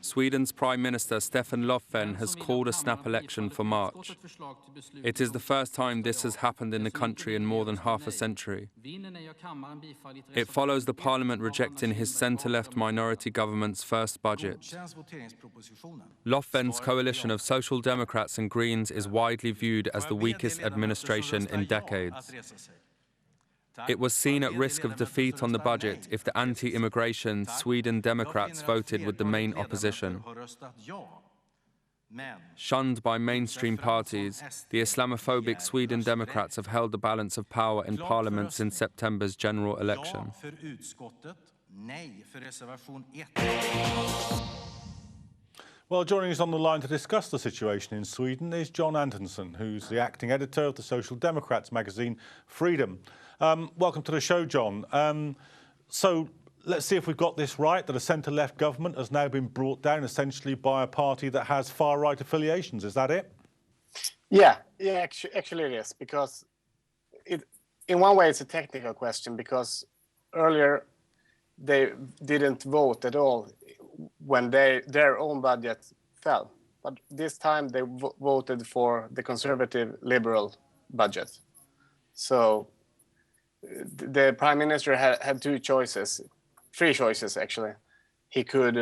Sweden's Prime Minister Stefan Löfven has called a snap election for March. It is the first time this has happened in the country in more than half a century. It follows the parliament rejecting his centre-left minority government's first budget. Löfven's coalition of Social Democrats and Greens is widely viewed as the weakest administration in decades. It was seen at risk of defeat on the budget if the anti-immigration Sweden Democrats voted with the main opposition. Shunned by mainstream parties, the Islamophobic Sweden Democrats have held the balance of power in parliament since September's general election. Well, joining us on the line to discuss the situation in Sweden is John Antonsson, who's the acting editor of the Social Democrats magazine Freedom. Welcome to the show, John. So let's see if we've got this right, that a centre-left government has now been brought down essentially by a party that has far-right affiliations. Is that it? Yeah, actually it is, because in one way it's a technical question, because earlier they didn't vote at all when their own budget fell. But this time they voted for the conservative liberal budget. So the prime minister had three choices actually. He could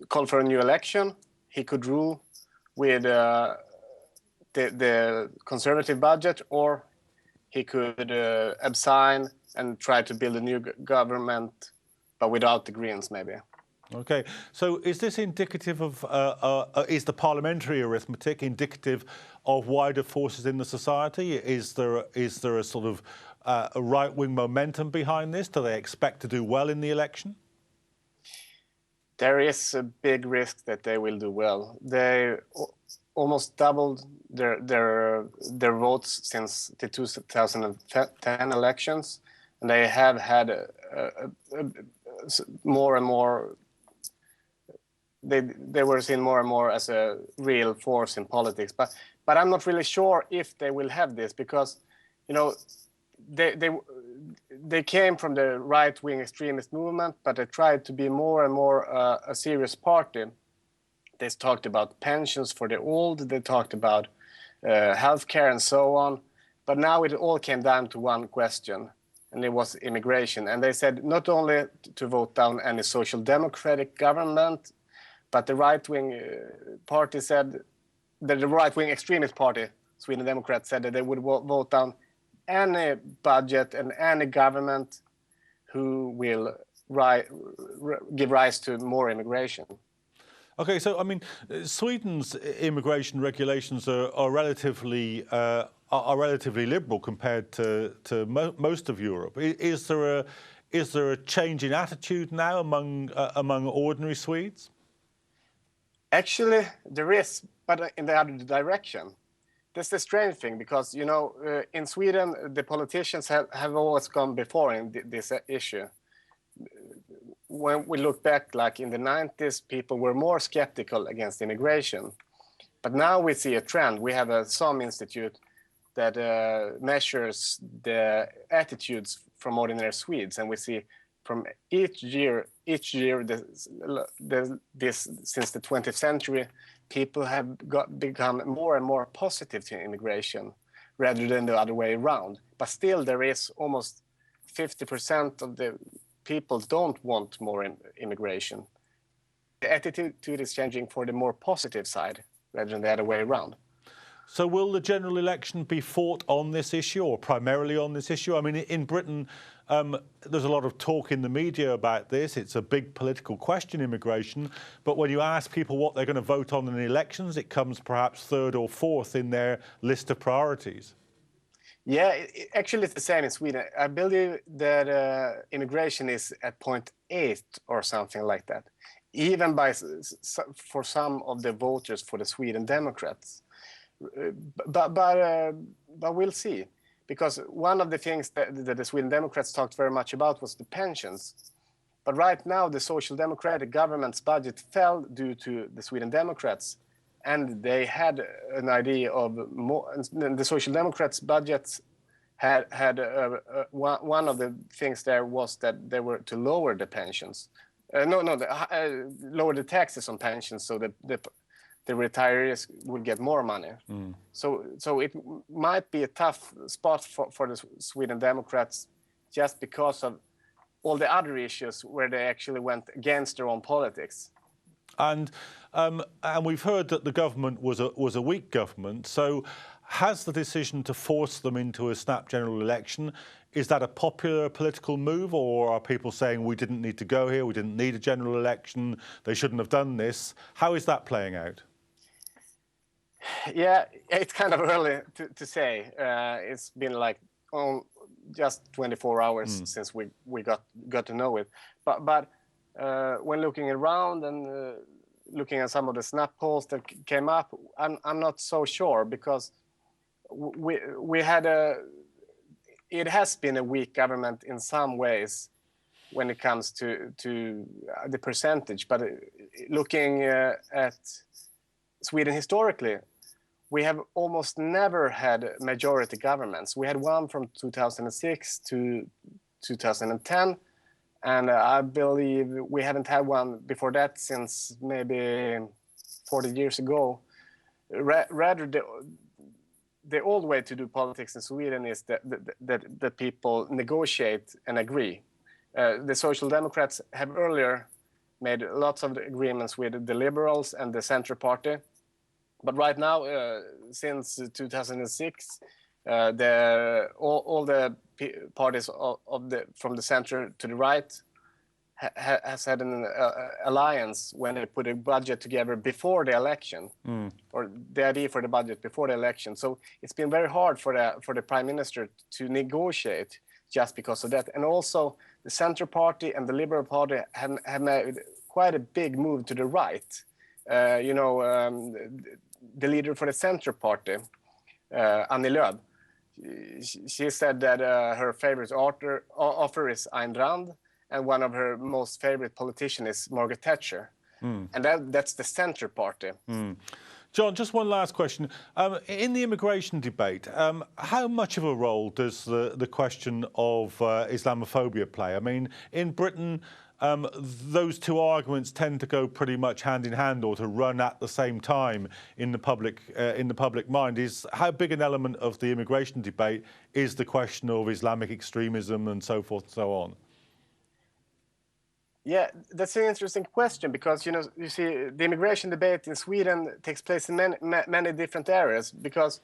call for a new election. He could rule with the conservative budget, or he could abstain and try to build a new government, but without the Greens, maybe. Okay, so is this indicative of, is the parliamentary arithmetic indicative of wider forces in the society? Is there a sort of a right-wing momentum behind this? Do they expect to do well in the election? There is a big risk that they will do well. They almost doubled their votes since the 2010 elections, and they have had more and more. They were seen more and more as a real force in politics, but I'm not really sure if they will have this, because, you know, they came from the right-wing extremist movement, but they tried to be more and more a serious party. They talked about pensions for the old, they talked about healthcare and so on, but now it all came down to one question, and it was immigration. And they said not only to vote down any social democratic government, but the right-wing party said, that the right-wing extremist party, Sweden Democrats, said that they would vote down any budget and any government who will give rise to more immigration. Okay, so I mean, Sweden's immigration regulations are relatively liberal compared to most of Europe. Is there a change in attitude now among ordinary Swedes? Actually, there is, but in the other direction. That's the strange thing, because, you know, in Sweden, the politicians have always gone before in this issue. When we look back, like in the 90s, people were more skeptical against immigration. But now we see a trend. We have a SOM Institute that measures the attitudes from ordinary Swedes, and we see from each year, since the 20th century, people have become more and more positive to immigration rather than the other way around. But still, there is almost 50% of the people don't want more immigration. The attitude is changing for the more positive side rather than the other way around. So will the general election be fought on this issue, or primarily on this issue? I mean, in Britain, there's a lot of talk in the media about this. It's a big political question, immigration. But when you ask people what they're going to vote on in the elections, it comes perhaps third or fourth in their list of priorities. Yeah, actually it's the same in Sweden. I believe that immigration is at 0.8 or something like that, even for some of the voters for the Sweden Democrats. But we'll see, because one of the things that the Sweden Democrats talked very much about was the pensions. But right now, the Social Democratic government's budget fell due to the Sweden Democrats, and they had an idea of more. The Social Democrats' budgets had one of the things there was that they were to lower the pensions. Lower the taxes on pensions so that the retirees will get more money. So it might be a tough spot for the Sweden Democrats just because of all the other issues where they actually went against their own politics. And we've heard that the government was a weak government. So has the decision to force them into a snap general election, is that a popular political move, or are people saying we didn't need to go here, we didn't need a general election, they shouldn't have done this? How is that playing out? Yeah, it's kind of early to say. It's been like just 24 hours since we got to know it. But when looking around and looking at some of the snap polls that came up, I'm not so sure, because we had it has been a weak government in some ways when it comes to the percentage. But looking at Sweden historically, we have almost never had majority governments. We had one from 2006 to 2010, and I believe we haven't had one before that since maybe 40 years ago. Rather, the old way to do politics in Sweden is that people negotiate and agree. The Social Democrats have earlier made lots of agreements with the Liberals and the Centre Party. But right now, since 2006, all the parties from the center to the right has had an alliance when they put a budget together before the election, or the idea for the budget before the election. So it's been very hard for the Prime Minister to negotiate just because of that. And also, the Centre Party and the Liberal Party have made quite a big move to the right. The leader for the Centre Party, Annie Lööf, she said that her favorite author is Ayn Rand, and one of her most favorite politicians is Margaret Thatcher. And that's the Centre Party. John, just one last question. In the immigration debate, how much of a role does the question of Islamophobia play? I mean, in Britain, those two arguments tend to go pretty much hand in hand, or to run at the same time in the public mind. How big an element of the immigration debate is the question of Islamic extremism and so forth and so on? Yeah, that's an interesting question, because you see, the immigration debate in Sweden takes place in many different areas because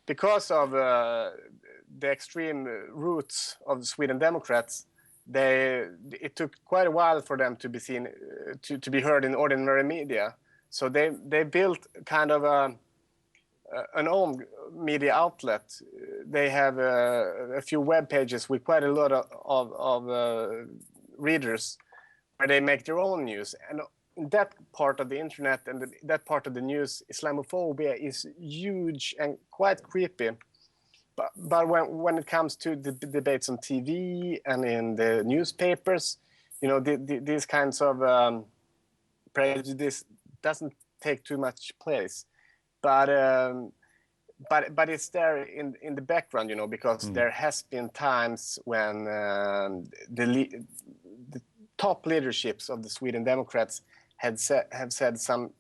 of the extreme roots of the Sweden Democrats. It took quite a while for them to be seen, to be heard in ordinary media. So they built kind of an own media outlet. They have a few web pages with quite a lot of readers, where they make their own news. And in that part of the internet and that part of the news, Islamophobia is huge and quite creepy. But when it comes to the debates on TV and in the newspapers, these kinds of prejudice doesn't take too much place. But it's there in the background, because there has been times when the top leaderships of the Sweden Democrats have said some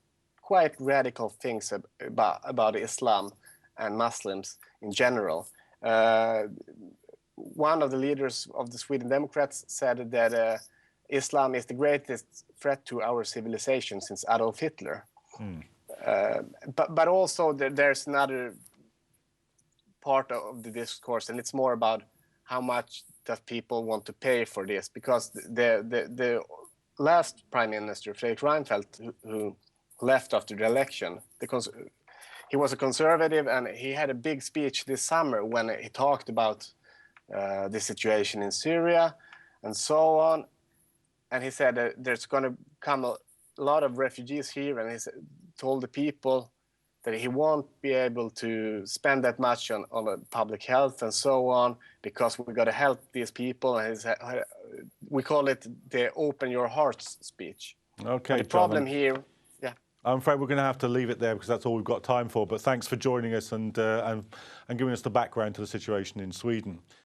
quite radical things about Islam and Muslims in general. One of the leaders of the Sweden Democrats said that Islam is the greatest threat to our civilization since Adolf Hitler. But also there's another part of the discourse, and it's more about how much that people want to pay for this, because the last Prime Minister, Fredrik Reinfeldt, who left after the election, he was a conservative, and he had a big speech this summer when he talked about the situation in Syria and so on. And he said that there's going to come a lot of refugees here, and he told the people that he won't be able to spend that much on public health and so on, because we got to help these people. And we call it the open your hearts speech. Okay, but the problem here, yeah. I'm afraid we're going to have to leave it there, because that's all we've got time for. But thanks for joining us and giving us the background to the situation in Sweden.